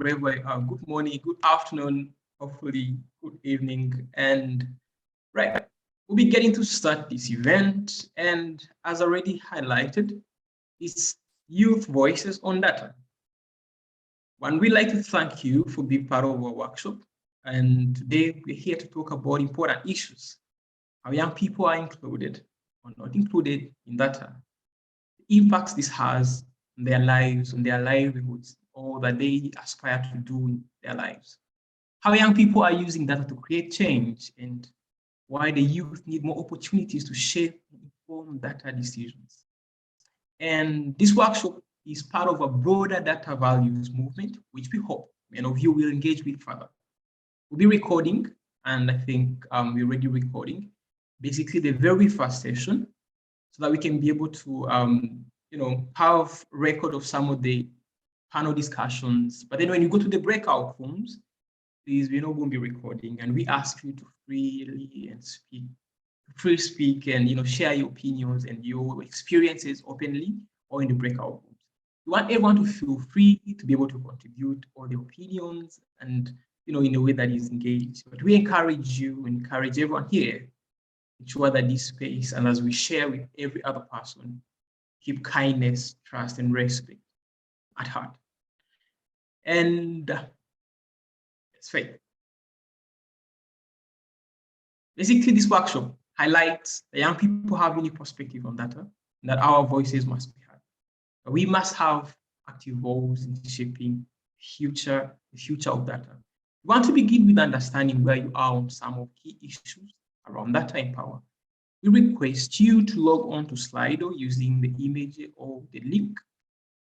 wherever you are. Good morning, good afternoon, hopefully good evening. And right, we'll be getting to start this event. And as already highlighted, it's Youth Voices on Data. One, we'd like to thank you for being part of our workshop. And today we're here to talk about important issues, how young people are included or not included in data, the impacts this has on their lives, on their livelihoods, or that they aspire to do in their lives, how young people are using data to create change, and why the youth need more opportunities to shape and inform data decisions. And this workshop is part of a broader data values movement, which we hope many of you will engage with further. We'll be recording, and I think we're already recording, basically the very first session, so that we can be able to, have record of some of the panel discussions. But then when you go to the breakout rooms, please, we're not going to be recording, and we ask you to freely speak and share your opinions and your experiences openly or in the breakout rooms. We want everyone to feel free to be able to contribute all the opinions and in a way that is engaged. But we encourage everyone here, ensure that this space, and as we share with every other person, keep kindness, trust, and respect at heart. And it's faith. Basically, this workshop highlights that young people have unique perspective on data, and that our voices must be heard. But we must have active roles in shaping the future of data. We want to begin with understanding where you are on some of key issues around data in power. We request you to log on to Slido using the image or the link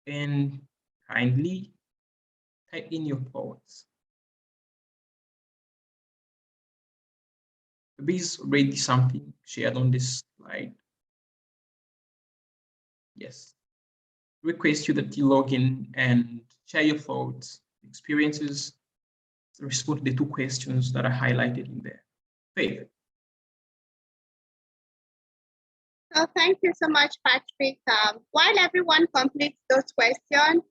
and kindly type in your thoughts. There is already something shared on this slide. Yes. Request you that you log in and share your thoughts, experiences, respond to the two questions that are highlighted in there. Faith. Oh, thank you so much, Patrick. While everyone completes those questions,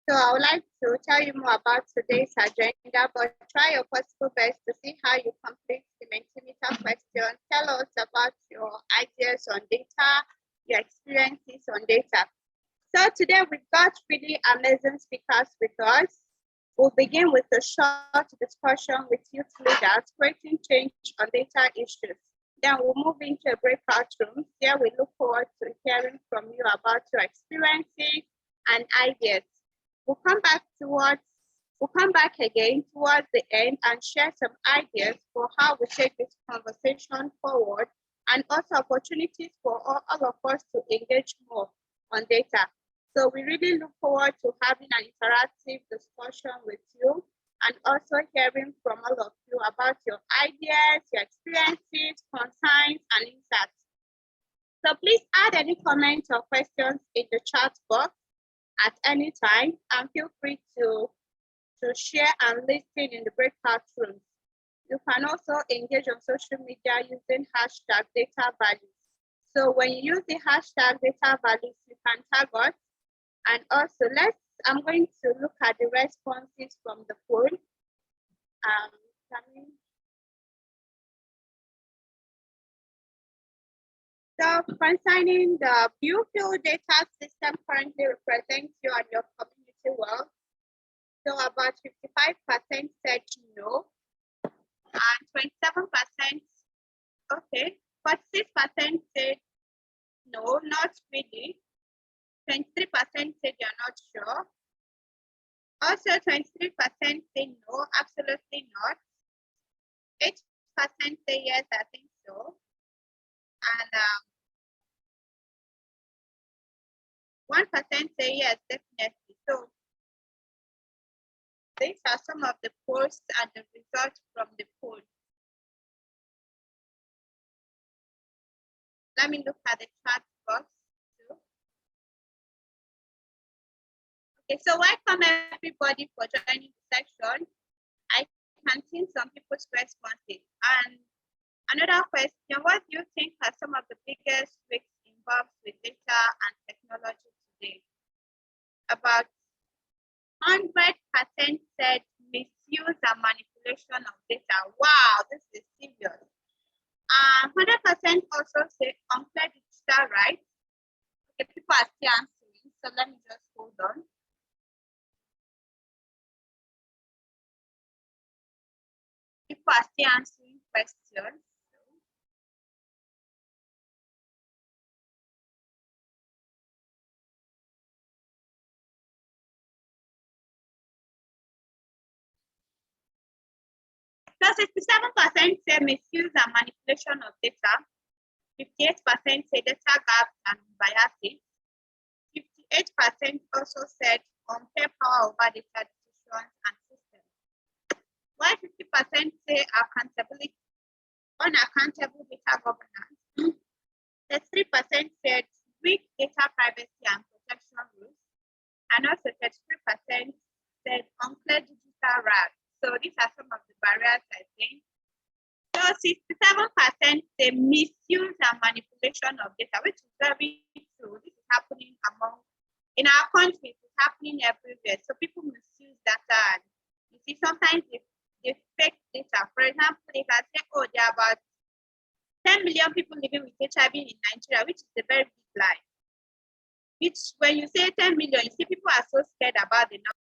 so I would like to tell you more about today's agenda, but try your possible best to see how you complete the Mentimeter question. Tell us about your ideas on data, your experiences on data. So today we've got really amazing speakers with us. We'll begin with a short discussion with youth leaders creating change on data issues. Then we'll move into a breakout room. Here we look forward to hearing from you about your experiences and ideas. We'll come back again towards the end and share some ideas for how we take this conversation forward, and also opportunities for all of us to engage more on data. So we really look forward to having an interactive discussion with you, and also hearing from all of you about your ideas, your experiences, concerns, and insights. So please add any comments or questions in the chat box at any time, and feel free to share and listen in the breakout rooms. You can also engage on social media using hashtag data values. So when you use the hashtag data values, you can tag us. And also I'm going to look at the responses from the poll. So concerning do you feel data system currently represents you and your community well? So about 55% said no, and 27%, okay, 46% said no, not really. 23% said you're not sure. Also 23% say no, absolutely not. 8% say yes, I think so. And 1% say yes, definitely. So these are some of the polls and the results from the poll. Let me look at the chat box too. Okay, so welcome everybody for joining the section. I can see some people's responses. And another question, what do you think are some of the biggest risks involved with data and technology today? About 100% said misuse and manipulation of data. Wow, this is serious. 100% also say unclear digital rights. Okay, people are still answering, so let me just hold on. People are still answering questions. So 67% say misuse and manipulation of data. 58% say data gaps and biases. 58% also said unfair power over data decisions and systems. While 50% say accountability, unaccountable data governance. 33% said weak data privacy and protection rules, and also 33% said unclear digital rights. So these are some of the barriers, I think. So 67% say misuse and manipulation of data, which is very true. This is happening in our country, it's happening everywhere. So people misuse data, and you see sometimes they fake data. For example, they can say, oh, there are about 10 million people living with HIV in Nigeria, which is a very big lie. Which, when you say 10 million, you see people are so scared about the number.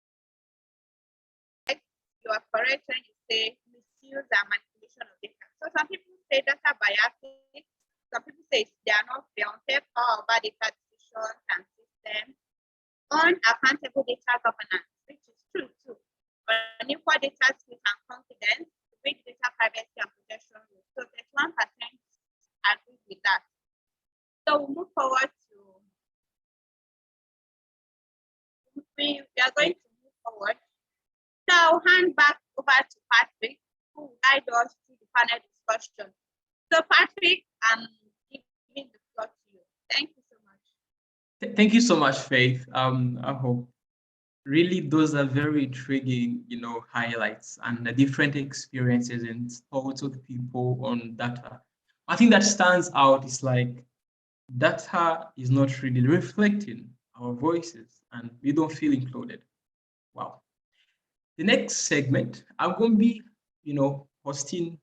You are correct when you say misuse and manipulation of data. So some people say data biases. Some people say they are not fair, unfair power over data decisions and systems. Unaccountable data governance, which is true too. Unequal data skills and confidence, weak data privacy and protection rules. So 31% agree with that. So we'll move forward to, we are going to move forward. So I'll hand back over to Patrick, who will guide us through the panel discussion. So Patrick, I'm giving the floor to you. Thank you so much. Thank you so much, Faith. I hope really those are very intriguing, highlights and the different experiences and thoughts of people on data. I think that stands out is like data is not really reflecting our voices and we don't feel included. Wow. The next segment, I'm going to be, hosting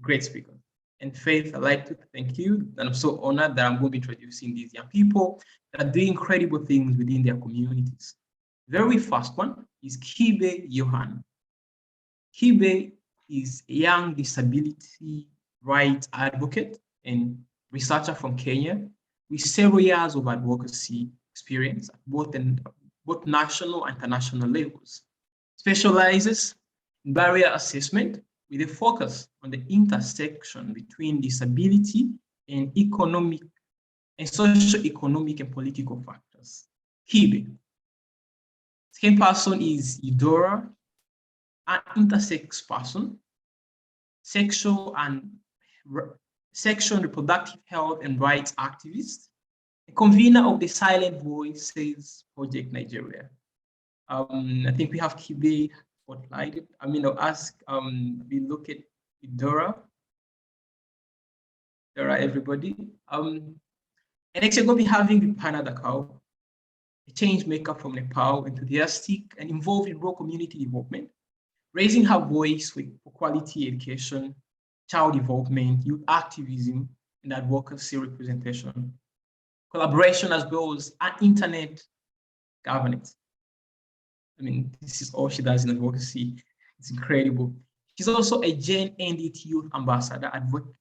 great speakers. And Faith, I'd like to thank you. And I'm so honored that I'm going to be introducing these young people that are doing incredible things within their communities. Very first one is Kibe Johan. Kibe is a young disability rights advocate and researcher from Kenya with several years of advocacy experience at both national and international levels. Specializes in barrier assessment with a focus on the intersection between disability and economic and socio-economic and political factors. Kibe. Second person is Eudora, an intersex person, sexual and reproductive health and rights activist, a convener of the Silent Voices Project Nigeria. I think we have Kibe spotlighted. I'll ask, we look at Dora, everybody. And next, we're going to be having the Pana Dakao, a change maker from Nepal, enthusiastic and involved in rural community development, raising her voice for quality education, child development, youth activism, and advocacy representation, collaboration as well as internet governance. This is all she does in advocacy. It's incredible. She's also a Gen NDT youth ambassador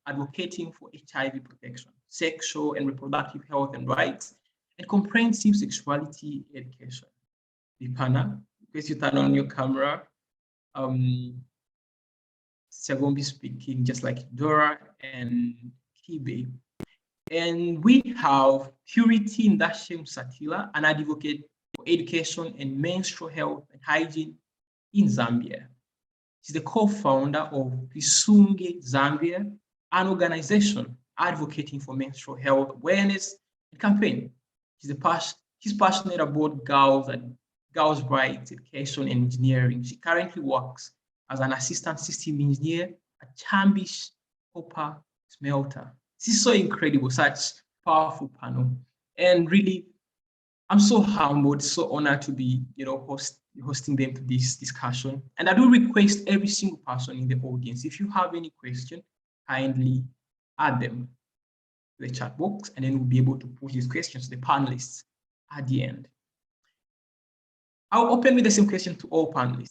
advocating for HIV protection, sexual and reproductive health and rights, and comprehensive sexuality education. Vipana, please you turn on your camera. She's going to be speaking just like Dora and Kibe. And we have Purity Ndashem Satila, an advocate for education and menstrual health and hygiene in Zambia. She's the co-founder of Pisunge Zambia, an organization advocating for menstrual health awareness and campaign. She's passionate about girls' rights, education, and engineering. She currently works as an assistant system engineer at Chambish Copper Smelter. This is so incredible, such powerful panel. And really, I'm so humbled, so honored to be, hosting them to this discussion. And I do request every single person in the audience, if you have any question, kindly add them to the chat box, and then we'll be able to push these questions to the panelists at the end. I'll open with the same question to all panelists.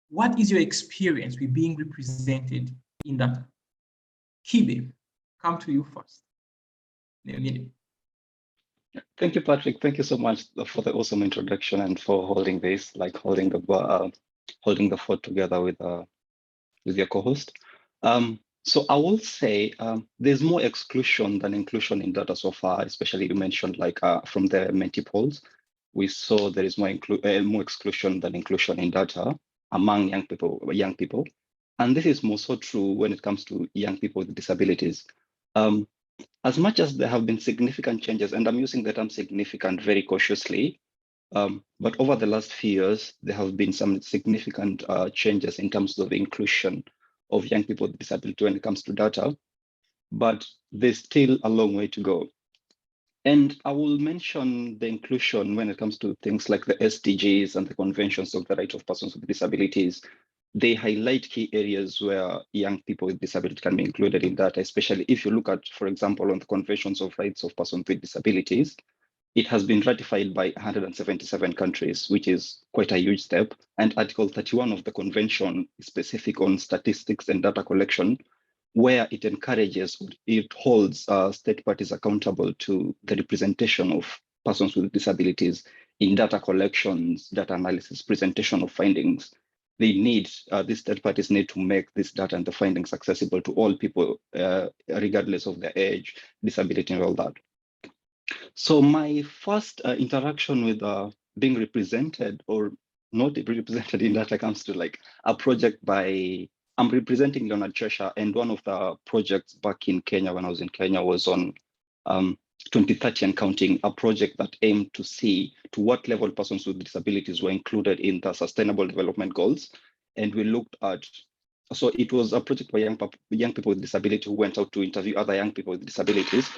What is your experience with being represented in data? Kibe, come to you first. Thank you, Patrick. Thank you so much for the awesome introduction and for holding this, like holding the fort together with your co-host. So I will say there's more exclusion than inclusion in data so far, especially you mentioned like from the Menti polls. We saw there is more exclusion than inclusion in data among young people. And this is more so true when it comes to young people with disabilities. As much as there have been significant changes, and I'm using the term significant very cautiously, but over the last few years, there have been some significant changes in terms of inclusion of young people with disability when it comes to data, but there's still a long way to go. And I will mention the inclusion when it comes to things like the SDGs and the conventions of the rights of persons with disabilities. They highlight key areas where young people with disability can be included in data, especially if you look at, for example, on the conventions of rights of persons with disabilities. It has been ratified by 177 countries, which is quite a huge step. And Article 31 of the convention is specific on statistics and data collection, where it holds state parties accountable to the representation of persons with disabilities in data collections, data analysis, presentation of findings. These third parties need to make this data and the findings accessible to all people, regardless of their age, disability, and all that. So my first interaction with being represented or not represented in data comes to like a project I'm representing Leonard Cheshire, and one of the projects back in Kenya when I was in Kenya was on 2030 and counting, a project that aimed to see to what level persons with disabilities were included in the Sustainable Development Goals. And we looked at, so it was a project by young people with disability who went out to interview other young people with disabilities.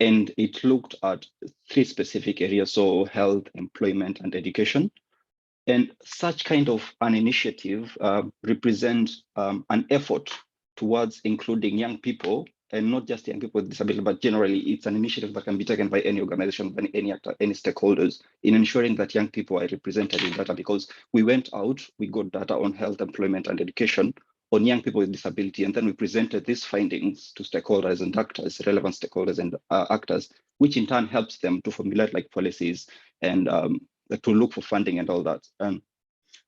And it looked at 3 specific areas, so health, employment, and education. And such kind of an initiative represents an effort towards including young people, and not just young people with disability, but generally it's an initiative that can be taken by any organization, by any actor, any stakeholders, in ensuring that young people are represented in data, because we went out, we got data on health, employment, and education on young people with disability, and then we presented these findings to stakeholders and actors, relevant stakeholders and actors, which in turn helps them to formulate like policies and to look for funding and all that.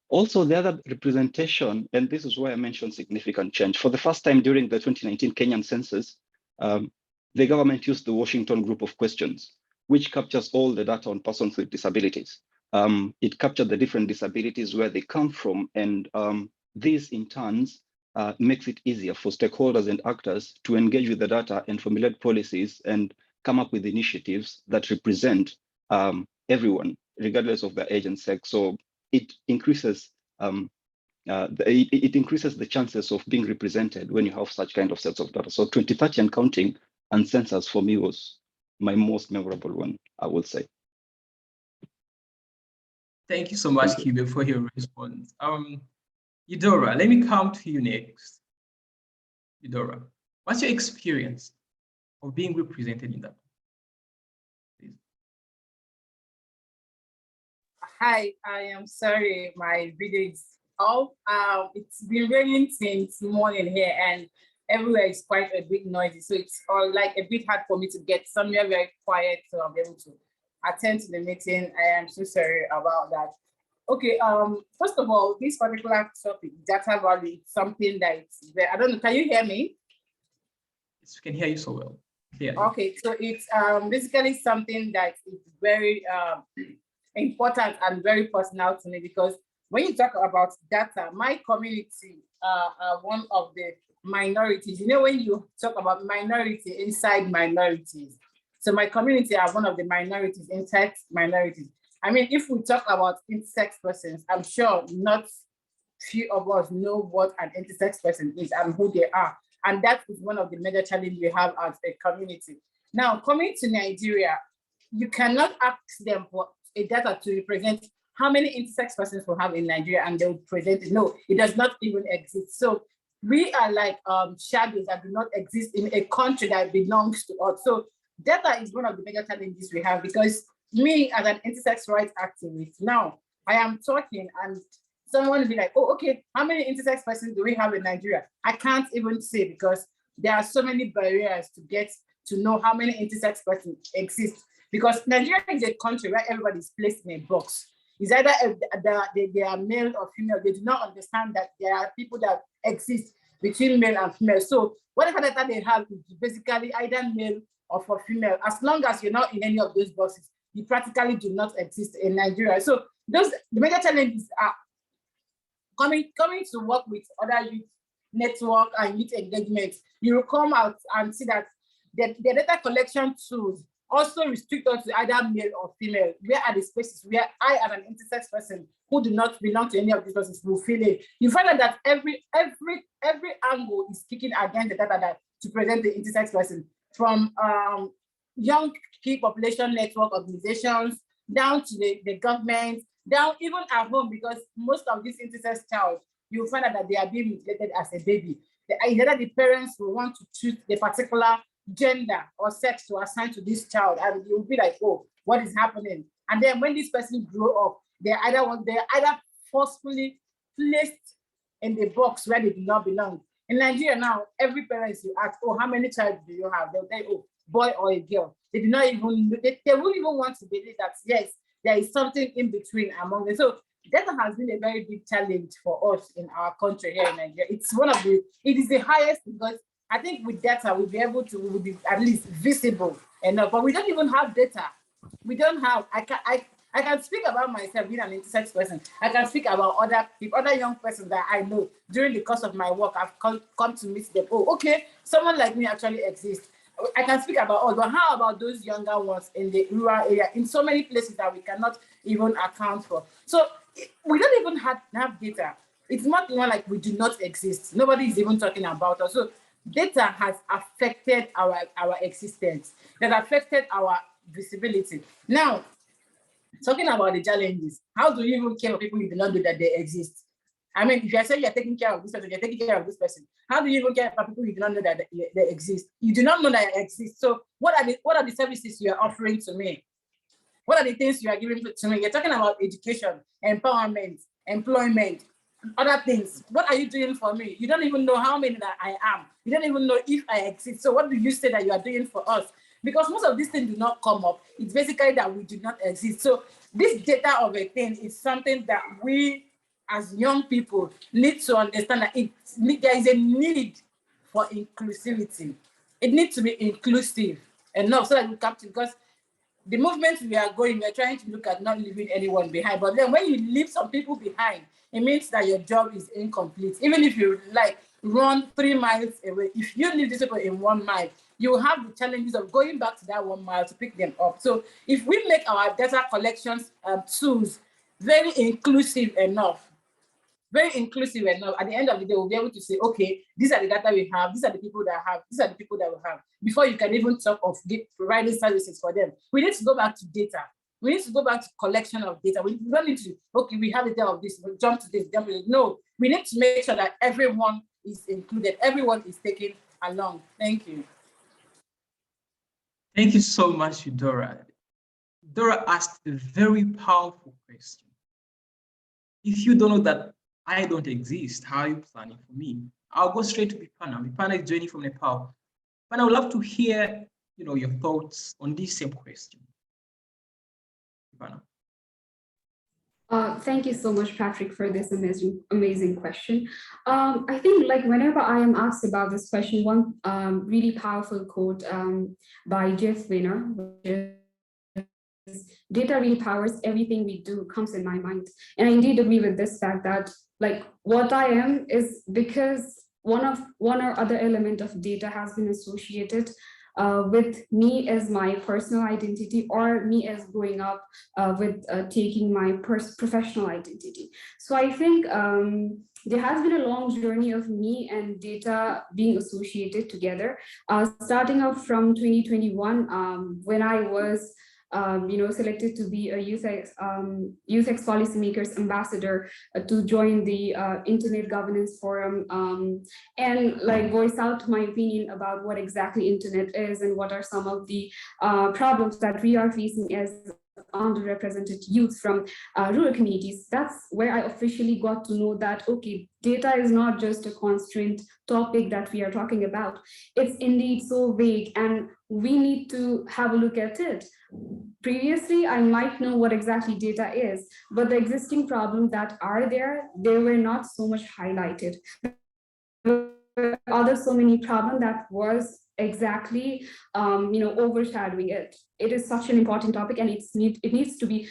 Also, the other representation, and this is where I mentioned significant change. For the first time during the 2019 Kenyan census, the government used the Washington Group of Questions, which captures all the data on persons with disabilities. It captured the different disabilities, where they come from, and this in turn makes it easier for stakeholders and actors to engage with the data and formulate policies and come up with initiatives that represent everyone, regardless of their age and sex. So it increases the chances of being represented when you have such kind of sets of data. So 2030 and counting and census for me was my most memorable one, I would say. Thank you so much, Kibe, for your response. Eudora, let me come to you next. Eudora, what's your experience of being represented in that? Please. Hi, I am sorry, my video is off. It's been raining since morning here, and everywhere is quite a bit noisy, so it's all like a bit hard for me to get somewhere very quiet so I'll be able to attend to the meeting. I am so sorry about that. Okay, first of all, this particular topic, data value, is something that it's very, I don't know, can you hear me? Yes, we can hear you so well. Yeah. Okay, so it's basically something that is very important and very personal to me, because when you talk about data, my community are one of the minorities. You know, when you talk about minority inside minorities, so my community are one of the minorities inside minorities. I mean, if we talk about intersex persons, I'm sure not few of us know what an intersex person is and who they are. And that is one of the major challenges we have as a community. Now, coming to Nigeria, you cannot ask them for a data to represent how many intersex persons we have in Nigeria, and they'll present it. No, it does not even exist. So we are like shadows that do not exist in a country that belongs to us. So data is one of the major challenges we have, because me as an intersex rights activist, now I am talking and someone will be like, oh, okay, how many intersex persons do we have in Nigeria? I can't even say, because there are so many barriers to get to know how many intersex persons exist. Because Nigeria is a country where everybody is placed in a box. It's either they are male or female. They do not understand that there are people that exist between male and female. So whatever data they have is basically either male or for female. As long as you're not in any of those boxes, you practically do not exist in Nigeria. So the major challenges are coming to work with other youth network and youth engagement. You will come out and see that the data collection tools also restrict us to either male or female. Where are the spaces where I, as an intersex person who do not belong to any of these persons, will fill in? You find out that every angle is kicking against the data that to present the intersex person, from young key population network organizations down to the government, down even at home, because most of these intersex child, you find out that they are being mutilated as a baby. Either the parents will want to choose the particular gender or sex to assign to this child, and you'll be like, oh, what is happening? And then when this person grow up, they're either forcefully placed in the box where they do not belong. In Nigeria now, every parent you ask, oh, how many children do you have? They'll say, oh, boy or a girl. They do not even, they won't even want to believe that, yes, there is something in between among them. So data has been a very big challenge for us in our country here in Nigeria. It is the highest, because I think with data, we'll be at least visible enough, but we don't even have data. We don't have, I can speak about myself being an intersex person. I can speak about other people, other young persons that I know during the course of my work. I've come to meet them. Oh, okay, someone like me actually exists. I can speak about all, but how about those younger ones in the rural area, in so many places that we cannot even account for? So we don't even have data. It's not even like we do not exist. Nobody is even talking about us. So data has affected our existence, that affected our visibility. Now, talking about the challenges, how do you even care for people you do not know that they exist? I mean, if you're saying you're taking care of this person, you're taking care of this person, how do you even care about people you do not know that they exist? You do not know that they exist. So what are the services you are offering to me? What are the things you are giving to me? You're talking about education, empowerment, employment, other things. What are you doing for me? You don't even know how many that I am. You don't even know if I exist. So what do you say that you are doing for us? Because most of these things do not come up. It's basically that we do not exist. So this data of a thing is something that we as young people need to understand, that there is a need for inclusivity. It needs to be inclusive enough so that we capture, because the movement we are going, we're trying to look at not leaving anyone behind. But then when you leave some people behind, it means that your job is incomplete. Even if you like run 3 miles away, if you leave these people in 1 mile, you will have the challenges of going back to that 1 mile to pick them up. So if we make our data collections tools very inclusive enough, at the end of the day, we'll be able to say, okay, these are the data we have, these are the people that have, these are the people that we have, before you can even talk of providing services for them. We need to go back to data. We need to go back to collection of data. We don't need to, okay, we have the data of this, we'll jump to this, jump to this. No, we need to make sure that everyone is included, everyone is taken along. Thank you. Thank you so much, Dora. Dora asked a very powerful question. If you don't know that I don't exist, how are you planning for me? I'll go straight to Bipana. Bipana is joining from Nepal. But I would love to hear, your thoughts on this same question. Bipana. Thank you so much, Patrick, for this amazing question. I think like whenever I am asked about this question, one really powerful quote by Jeff Weiner, which is, data really powers everything we do, comes in my mind. And I indeed agree with this fact that like what I am is because one or other element of data has been associated with me as my personal identity, or me as growing up with taking my professional identity. So I think there has been a long journey of me and data being associated together, starting up from 2021 when I was selected to be a youth ex policymakers ambassador to join the Internet Governance Forum, and like voice out my opinion about what exactly Internet is and what are some of the problems that we are facing as underrepresented youth from rural communities. That's where I officially got to know that, okay, data is not just a constraint topic that we are talking about. It's indeed so vague, and we need to have a look at it. Previously, I might know what exactly data is, but the existing problems that are there, they were not so much highlighted. There were other so many problems that was exactly overshadowing it. It is such an important topic, and it needs to be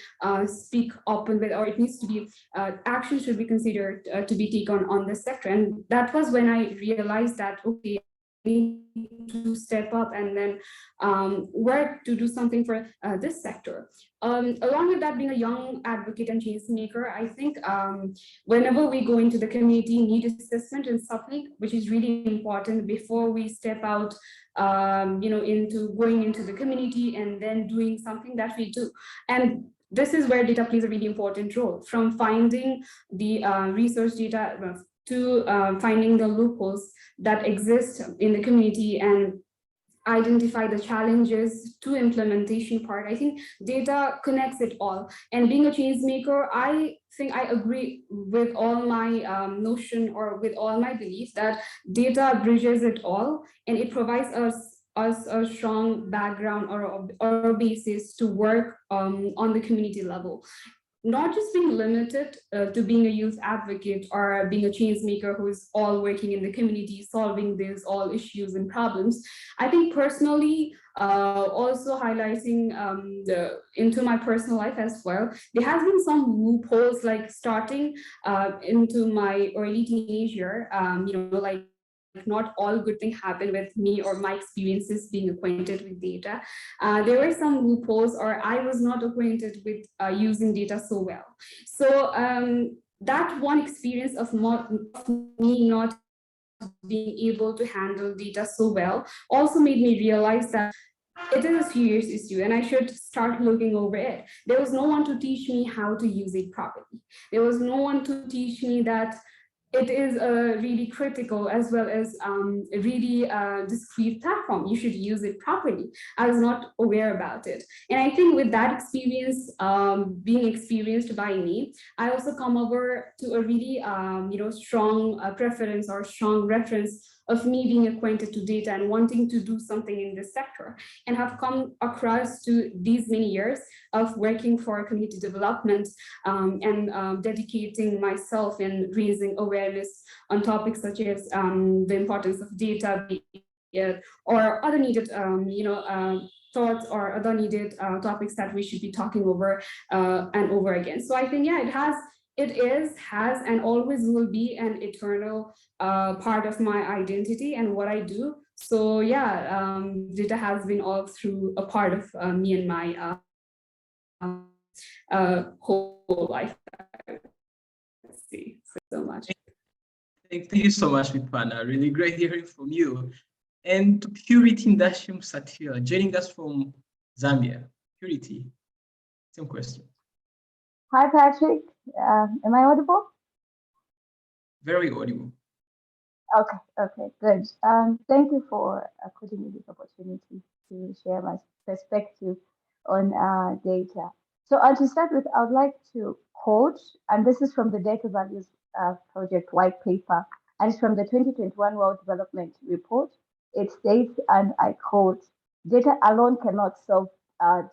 speak open with, or it needs to be action should be considered to be taken on this sector. And that was when I realized that, okay, need to step up and then work to do something for this sector. Along with that, being a young advocate and change maker, I think whenever we go into the community need assessment is something which is really important before we step out into going into the community and then doing something that we do. And this is where data plays a really important role, from finding the research data to finding the loopholes that exist in the community and identify the challenges to implementation part. I think data connects it all. And being a change maker, I think I agree with all my notion or with all my beliefs that data bridges it all, and it provides us a strong background or basis to work on the community level. Not just being limited to being a youth advocate or being a change maker who is all working in the community, solving these all issues and problems. I think personally, also highlighting into my personal life as well, there has been some loopholes, like starting into my early teenage year, like not all good things happen with me or my experiences being acquainted with data. There were some loopholes, or I was not acquainted with using data so well. So that one experience of me not being able to handle data so well also made me realize that it is a serious issue and I should start looking over it. There was no one to teach me how to use it properly. There was no one to teach me that it is a really critical as well as a really discrete platform. You should use it properly. I was not aware about it. And I think with that experience being experienced by me, I also come over to a really strong preference or strong reference of me being acquainted to data and wanting to do something in this sector, and have come across to these many years of working for community development and dedicating myself in raising awareness on topics such as the importance of data or other needed thoughts or other needed topics that we should be talking over and over again. So I think, yeah, it has and always will be an eternal part of my identity and what I do. So yeah, data has been all through a part of me and my whole life. Let's see, so much. Thank you so much, Mipana. Really great hearing from you. And to Purity Ndashim Satir, joining us from Zambia. Purity, same question. Hi, Patrick. Am I audible? Very audible. Okay, good. Thank you for giving me this opportunity to share my perspective on data. So to start with, I would like to quote, and this is from the Data Values Project white paper, and it's from the 2021 World Development Report. It states, and I quote, "Data alone cannot solve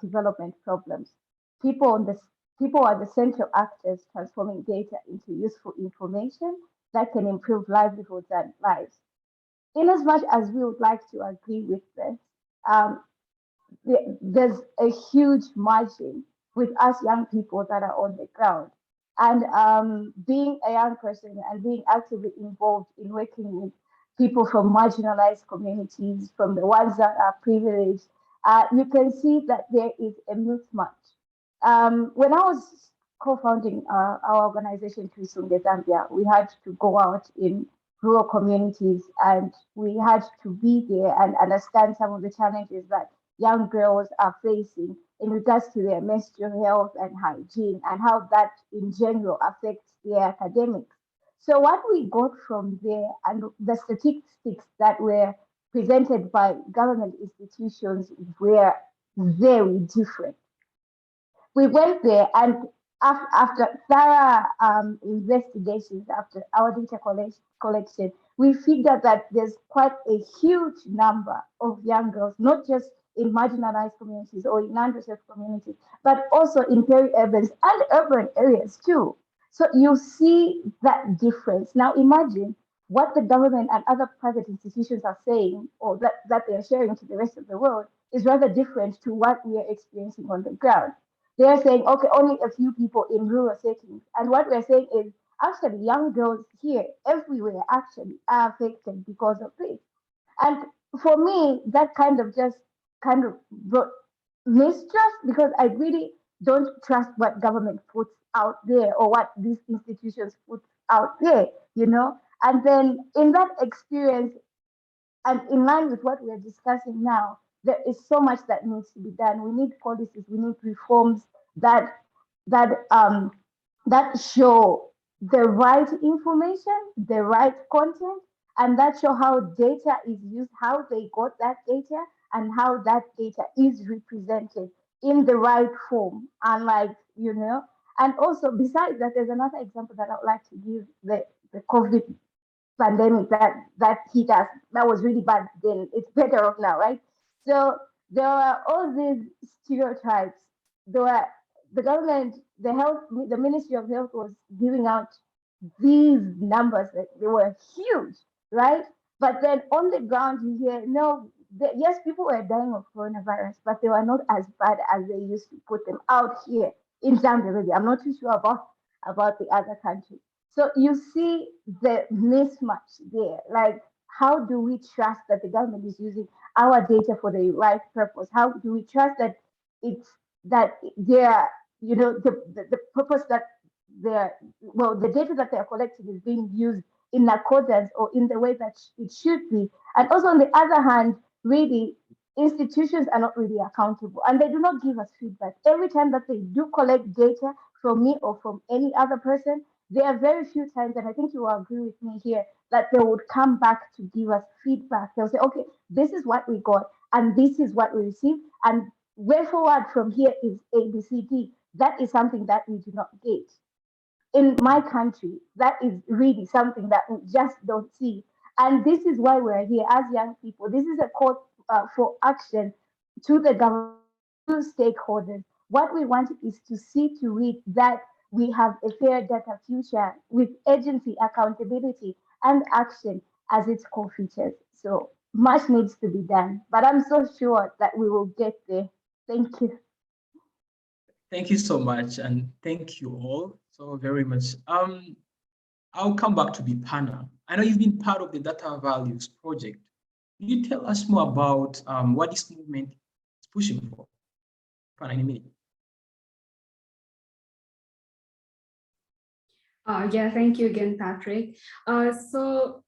development problems. People are the central actors transforming data into useful information that can improve livelihoods and lives." In as much as we would like to agree with this, there's a huge margin with us young people that are on the ground. And being a young person and being actively involved in working with people from marginalized communities, from the ones that are privileged, you can see that there is a mismatch. When I was co-founding our organization, Tuisunge Zambia, we had to go out in rural communities and we had to be there and understand some of the challenges that young girls are facing in regards to their menstrual health and hygiene, and how that in general affects their academics. So what we got from there and the statistics that were presented by government institutions were very different. We went there, and after thorough investigations, after our data collection, we figured that there's quite a huge number of young girls, not just in marginalized communities or in underserved communities, but also in peri-urban and urban areas too. So you see that difference. Now imagine what the government and other private institutions are saying, or that they are sharing to the rest of the world, is rather different to what we are experiencing on the ground. They are saying, okay, only a few people in rural settings. And what we're saying is actually young girls here, everywhere, actually are affected because of this. And for me, that kind of brought mistrust, because I really don't trust what government puts out there or what these institutions put out there, you know. And then in that experience, and in line with what we are discussing now, there is so much that needs to be done. We need policies, we need reforms that that um that show the right information, the right content, and that show how data is used, how they got that data, and how that data is represented in the right form. Unlike, you know, and also besides that, there's another example that I would like to give, the COVID pandemic that hit us. That was really bad then. It's better off now, right? So there are all these stereotypes. There were the government, the Ministry of Health was giving out these numbers that they were huge, right? But then on the ground, you hear no. Yes, people were dying of coronavirus, but they were not as bad as they used to put them out here in Zambia. Really, I'm not too sure about the other countries. So you see the mismatch there. Like, how do we trust that the government is using our data for the right purpose? How do we trust that it's that they're, you know, the purpose that they're, well, the data that they're collecting is being used in accordance or in the way that it should be. And also on the other hand, really, institutions are not really accountable and they do not give us feedback. Every time that they do collect data from me or from any other person, there are very few times, and I think you will agree with me here, that they would come back to give us feedback. They'll say, okay, this is what we got, and this is what we received, and way forward from here is ABCD. That is something that we do not get. In my country, that is really something that we just don't see. And this is why we're here as young people. This is a call for action to the government, to stakeholders. What we want is to see to it that we have a fair data future with agency, accountability, and action as its core features. So much needs to be done, but I'm so sure that we will get there. Thank you. Thank you so much, and thank you all so very much. I'll come back to Bipana. I know you've been part of the Data Values Project. Can you tell us more about what this movement is pushing for? Bipana, in a minute. Yeah, thank you again, Patrick. So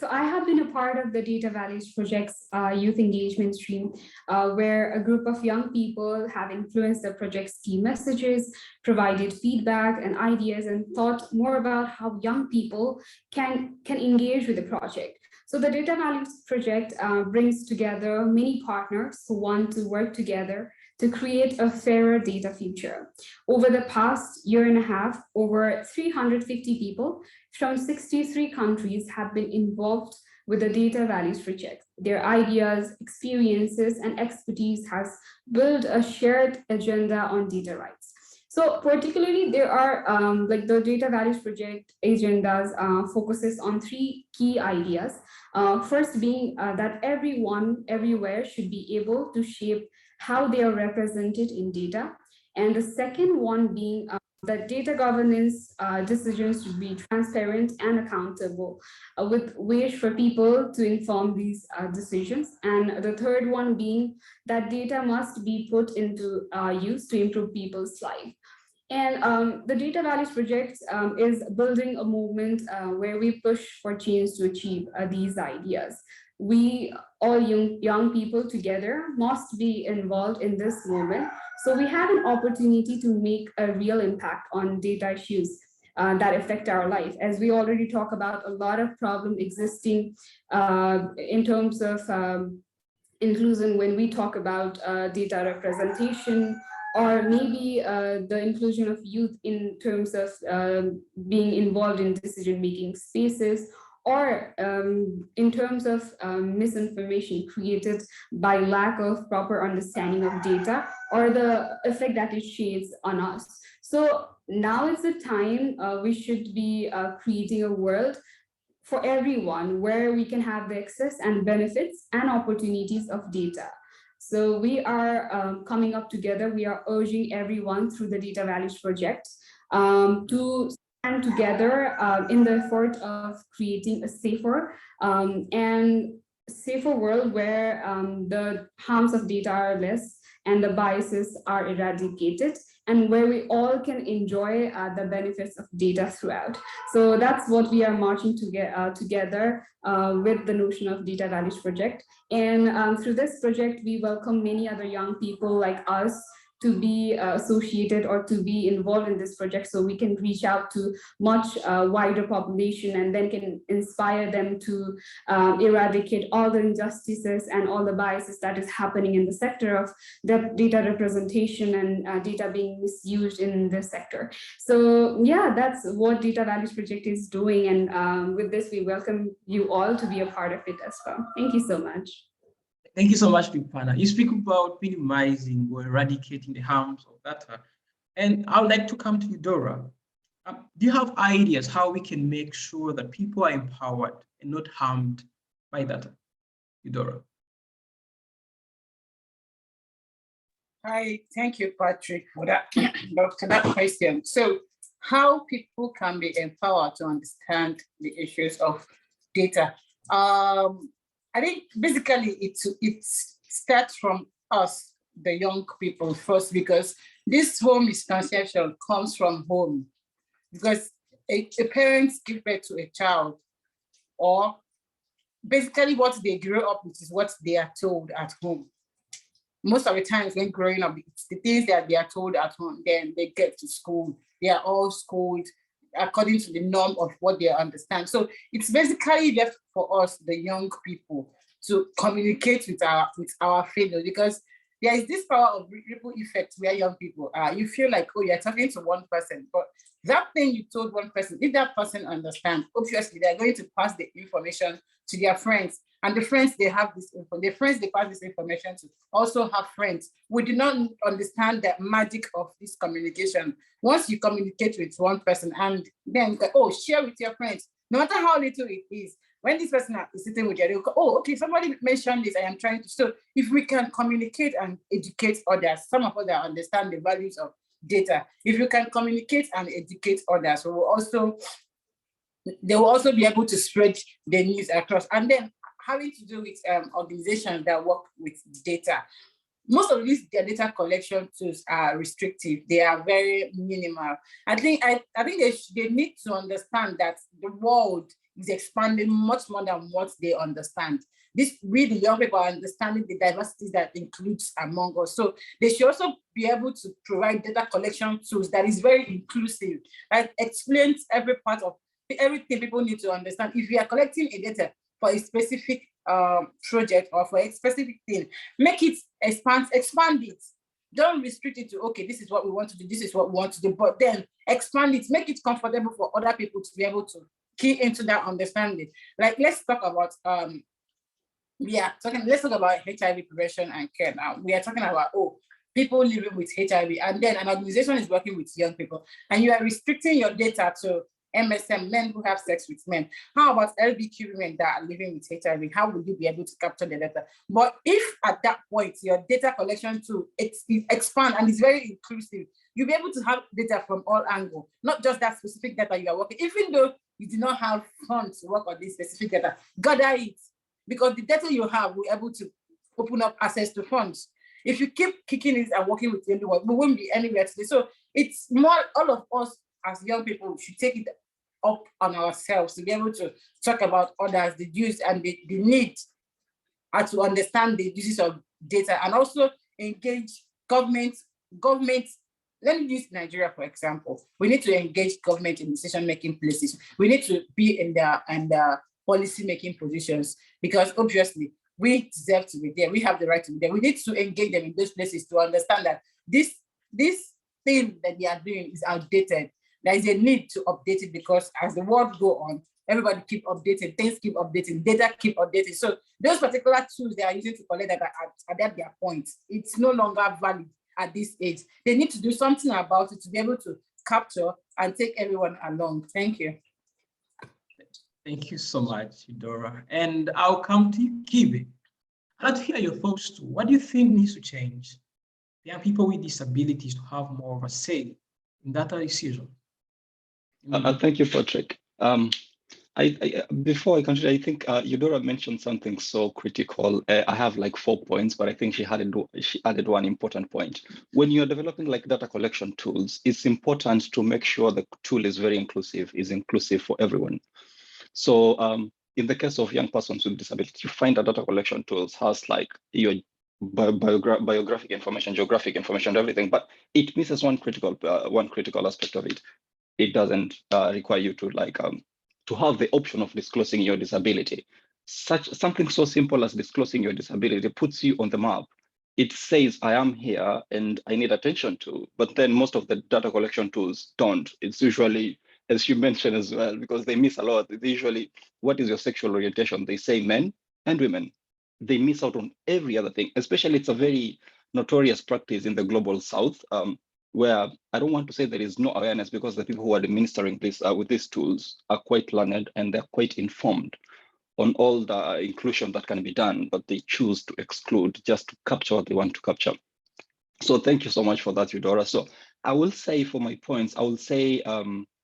I have been a part of the Data Values Project's youth engagement stream, where a group of young people have influenced the project's key messages, provided feedback and ideas, and thought more about how young people can engage with the project. So the Data Values Project brings together many partners who want to work together to create a fairer data future. Over the past year and a half, over 350 people from 63 countries have been involved with the Data Values Project. Their ideas, experiences, and expertise has built a shared agenda on data rights. So particularly, there are like the Data Values Project agendas focuses on three key ideas. First being that everyone, everywhere should be able to shape how they are represented in data. And the second one being that data governance decisions should be transparent and accountable, with ways for people to inform these decisions. And the third one being that data must be put into use to improve people's life. And the Data Values Project is building a movement where we push for change to achieve these ideas. we all young people together must be involved in this movement. So we have an opportunity to make a real impact on data issues that affect our life. As we already talk about a lot of problem existing in terms of inclusion when we talk about data representation, or maybe the inclusion of youth in terms of being involved in decision-making spaces, or in terms of misinformation created by lack of proper understanding of data, or the effect that it shades on us. So now is the time we should be creating a world for everyone where we can have the access and benefits and opportunities of data. So we are coming up together. We are urging everyone through the Data Values Project to stand together in the effort of creating a safer and safer world where the harms of data are less and the biases are eradicated, and where we all can enjoy the benefits of data throughout. So that's what we are marching to get together with the notion of Data Values Project. And through this project, we welcome many other young people like us to be associated or to be involved in this project, so we can reach out to much wider population and then can inspire them to eradicate all the injustices and all the biases that is happening in the sector of the data representation and data being misused in this sector. So yeah, that's what Data Values Project is doing. And with this, we welcome you all to be a part of it as well. Thank you so much. Thank you so much, Pipana. You speak about minimizing or eradicating the harms of data. And I would like to come to you, Dora. Do you have ideas how we can make sure that people are empowered and not harmed by data? Eudora. Hi, thank you, Patrick, for that, for that question. So how people can be empowered to understand the issues of data? I think basically it starts from us, the young people first, because this home misconception comes from home. Because a parent gives birth to a child, or basically what they grow up with is what they are told at home. Most of the times when growing up, it's the things that they are told at home, then they get to school, they are all schooled according to the norm of what they understand. So it's basically left for us, the young people, to communicate with our fellows, because there is this power of ripple effect where young people are. You feel like, oh, you're talking to one person, but that thing you told one person, if that person understands, obviously they're going to pass the information to their friends, and the friends they have this info, the friends they pass this information to also have friends. We do not understand the magic of this communication. Once you communicate with one person and then share with your friends, no matter how little it is. When this person is sitting with you, they'll go, oh, okay, somebody mentioned this, I am trying to. So if we can communicate and educate others, some of us that understand the values of data, if you can communicate and educate others, they will also be able to spread the news across. And then having to do with organizations that work with data. Most of these data collection tools are restrictive. They are very minimal. I think they need to understand that the world is expanding much more than what they understand. We, the young people, are understanding the diversities that includes among us. So they should also be able to provide data collection tools that is very inclusive, that explains every part of everything people need to understand. If you are collecting a data for a specific project or for a specific thing, make it expand it. Don't restrict it to, okay, this is what we want to do, this is what we want to do, but then expand it, make it comfortable for other people to be able to key into that understanding. Like, let's talk about let's talk about HIV prevention and care now. We are talking about, people living with HIV, and then an organization is working with young people, and you are restricting your data to MSM, men who have sex with men. How about LBQ women that are living with HIV? How will you be able to capture the data? But if at that point your data collection tool expand and is very inclusive, you'll be able to have data from all angles, not just that specific data you are working. Even though you do not have funds to work on this specific data, gather it, because the data you have will be able to open up access to funds. If you keep kicking it and working with anyone, we won't be anywhere today. So it's more, all of us as young people should take it up on ourselves to be able to talk about others, the use and the need to understand the uses of data, and also engage government. Let me use Nigeria, for example. We need to engage government in decision-making places. We need to be in the policy-making positions, because obviously we deserve to be there. We have the right to be there. We need to engage them in those places to understand that this thing that they are doing is outdated. There is a need to update it, because as the world go on, everybody keep updating, things keep updating, data keep updating. So those particular tools they are using to collect data at their point, it's no longer valid at this age. They need to do something about it to be able to capture and take everyone along. Thank you. Thank you so much, Dora. And I'll come to you, Kibe. I'd like to hear your thoughts too. What do you think needs to change? Young people with disabilities to have more of a say in data decision. Thank you, Patrick. Before I continue, I think Eudora mentioned something so critical. I have like 4 points, but I think she added one important point. When you're developing like data collection tools, it's important to make sure the tool is very inclusive, is inclusive for everyone. So in the case of young persons with disability, you find that data collection tools has like your biographic information, geographic information, everything, but it misses one critical aspect of it. It doesn't require you to like to have the option of disclosing your disability. Something so simple as disclosing your disability puts you on the map. It says, I am here and I need attention to, but then most of the data collection tools don't. It's usually, as you mentioned as well, because they miss a lot. It's usually, what is your sexual orientation? They say men and women. They miss out on every other thing, especially it's a very notorious practice in the global South, where I don't want to say there is no awareness, because the people who are administering this with these tools are quite learned and they're quite informed on all the inclusion that can be done, but they choose to exclude just to capture what they want to capture. So thank you so much for that, Eudora. So I will say for my points, I will say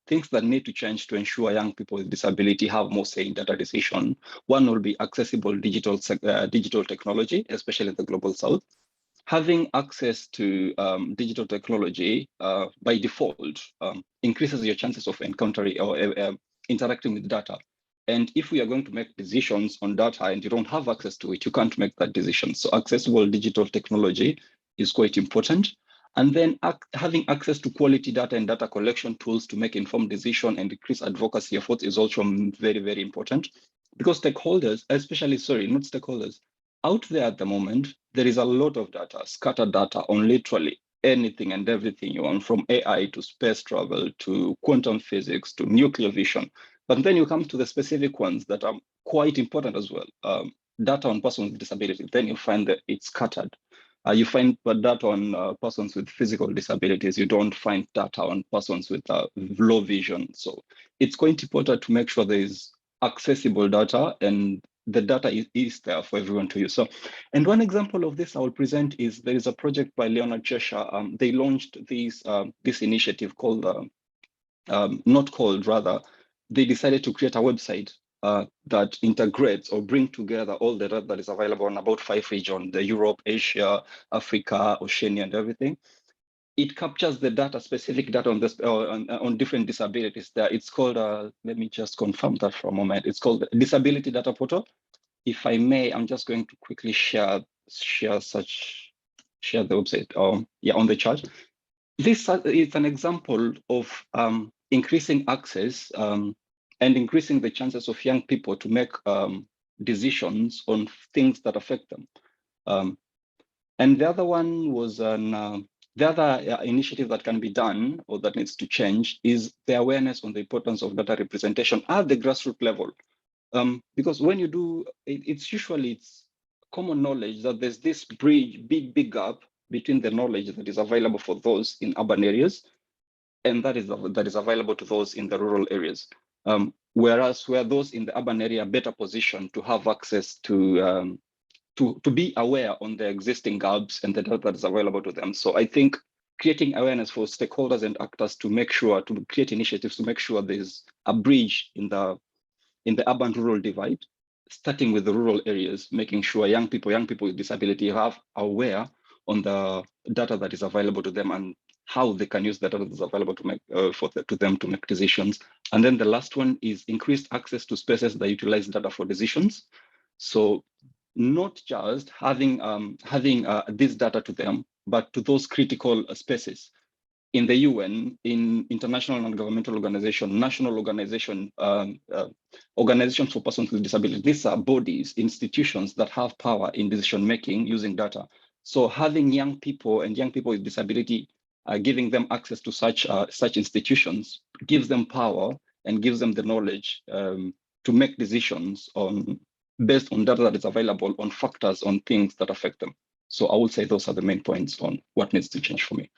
things that need to change to ensure young people with disability have more say in data decision. One will be accessible digital technology, especially in the global South. Having access to digital technology by default increases your chances of encountering or interacting with data. And if we are going to make decisions on data and you don't have access to it, you can't make that decision. So accessible digital technology is quite important. And then having access to quality data and data collection tools to make informed decision and increase advocacy efforts is also very, very important. Because stakeholders, not stakeholders, out there at the moment, there is a lot of data, scattered data on literally anything and everything you want, from AI to space travel to quantum physics to nuclear fission. But then you come to the specific ones that are quite important as well. Data on persons with disabilities, then you find that it's scattered. You find data on persons with physical disabilities. You don't find data on persons with low vision. So it's quite important to make sure there is accessible data and the data is there for everyone to use. So, and one example of this I will present is there is a project by Leonard Cheshire. They launched this initiative called, they decided to create a website that integrates or bring together all the data that is available on about 5 regions, the Europe, Asia, Africa, Oceania, and everything. It captures the data, specific data on this on different disabilities. There, it's called. Let me just confirm that for a moment. It's called the Disability Data Portal. If I may, I'm just going to quickly share the website. On the chat. This is an example of increasing access and increasing the chances of young people to make decisions on things that affect them. And the other one was the other initiative that can be done or that needs to change is the awareness on the importance of data representation at the grassroots level. Because when you do, it's common knowledge that there's this big gap between the knowledge that is available for those in urban areas and that is available to those in the rural areas. Whereas where those in the urban area are better positioned to have access to be aware on the existing gaps and the data that is available to them. So I think creating awareness for stakeholders and actors to create initiatives to make sure there's a bridge in the urban-rural divide, starting with the rural areas, making sure young people with disability are aware on the data that is available to them and how they can use the data that is available to them to make decisions. And then the last one is increased access to spaces that utilize data for decisions. So not just having this data to them, but to those critical spaces in the UN, in international non-governmental organization, national organization, organizations for persons with disabilities. These are bodies, institutions that have power in decision-making using data. So having young people and young people with disability, giving them access to such institutions gives them power and gives them the knowledge to make decisions based on data that is available on factors, on things that affect them. So I would say those are the main points on what needs to change for me.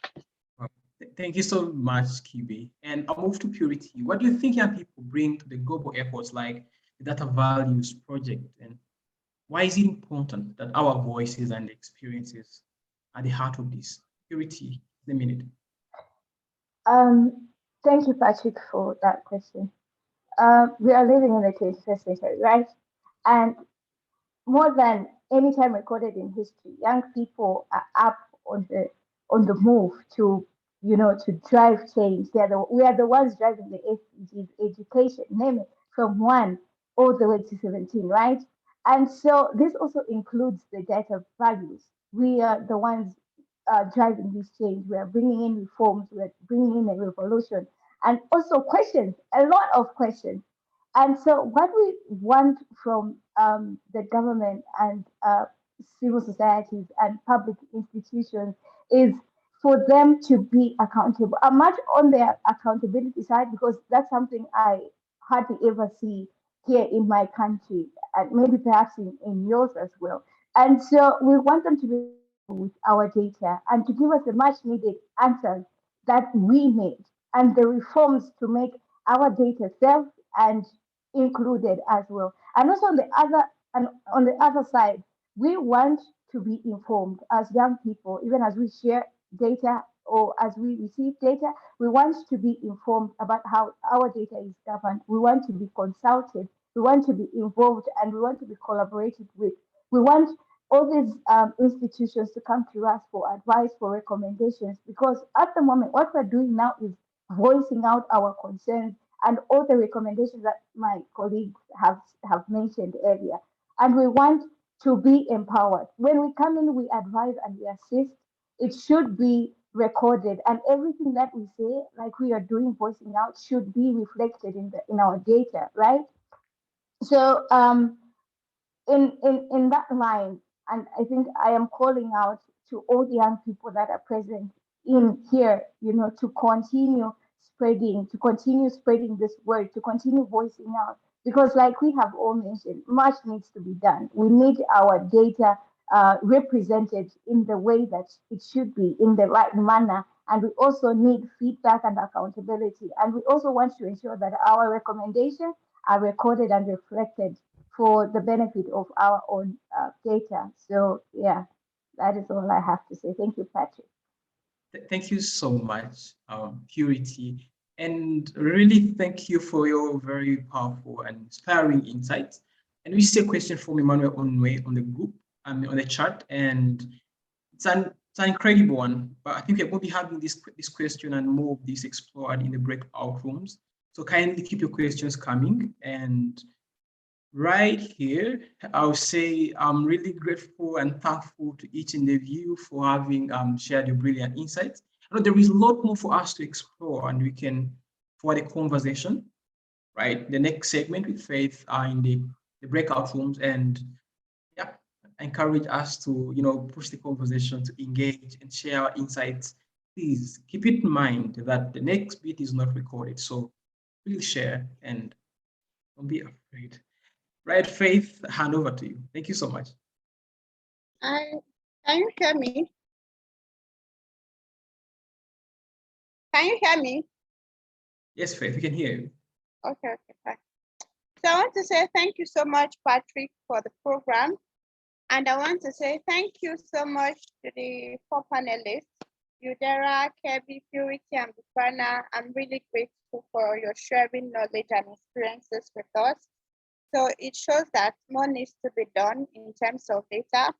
Thank you so much, Kibe. And I'll move to Purity. What do you think young people bring to the global efforts like the Data Values Project? And why is it important that our voices and experiences are the heart of this? Purity, in a minute. Thank you, Patrick, for that question. We are living in the 21st century, right? And more than any time recorded in history, young people are up on the move to to drive change. We are the ones driving the SDGs, education, name it, from 1 all the way to 17, right? And so this also includes the data values. We are the ones driving this change. We are bringing in reforms. We are bringing in a revolution, and also questions. A lot of questions. And so, what we want from the government and civil societies and public institutions is for them to be accountable. I'm much on their accountability side because that's something I hardly ever see here in my country, and maybe perhaps in yours as well. And so, we want them to be with our data and to give us the much needed answers that we need and the reforms to make our data safe and included as well. And also on the other side, we want to be informed as young people, even as we share data or as we receive data, we want to be informed about how our data is governed. We want to be consulted, we want to be involved, and we want to be collaborated with. We want all these institutions to come to us for advice, for recommendations, because at the moment, what we're doing now is voicing out our concerns and all the recommendations that my colleagues have mentioned earlier. And we want to be empowered. When we come in, we advise and we assist. It should be recorded, and everything that we say, like we are doing, voicing out, should be reflected in our data, right? So in that line, and I think I am calling out to all the young people that are present in here, to continue spreading this word, to continue voicing out, because like we have all mentioned, much needs to be done. We need our data represented in the way that it should be, in the right manner, and we also need feedback and accountability, and we also want to ensure that our recommendations are recorded and reflected for the benefit of our own data. So yeah, that is all I have to say. Thank you, Patrick. Thank you so much, Purity. And really thank you for your very powerful and inspiring insights. And we see a question from Emmanuel Onwe on the group, on the chat, and it's an incredible one. But I think we're going to be having this question and more of this explored in the breakout rooms. So kindly keep your questions coming. And right here, I'll say I'm really grateful and thankful to each and every you for having shared your brilliant insights. I know there is a lot more for us to explore, and we can forward a conversation, right? The next segment with Faith are in the breakout rooms, and yeah, encourage us to push the conversation, to engage and share our insights. Please keep it in mind that the next bit is not recorded, so please share and don't be afraid. Right, Faith, hand over to you. Thank you so much. Can you hear me? Can you hear me? Yes, Faith, we can hear you. Okay, fine. So I want to say thank you so much, Patrick, for the program. And I want to say thank you so much to the 4 panelists, Udera, Kebi, Purity, and Bufana. I'm really grateful for your sharing knowledge and experiences with us. So it shows that more needs to be done in terms of data.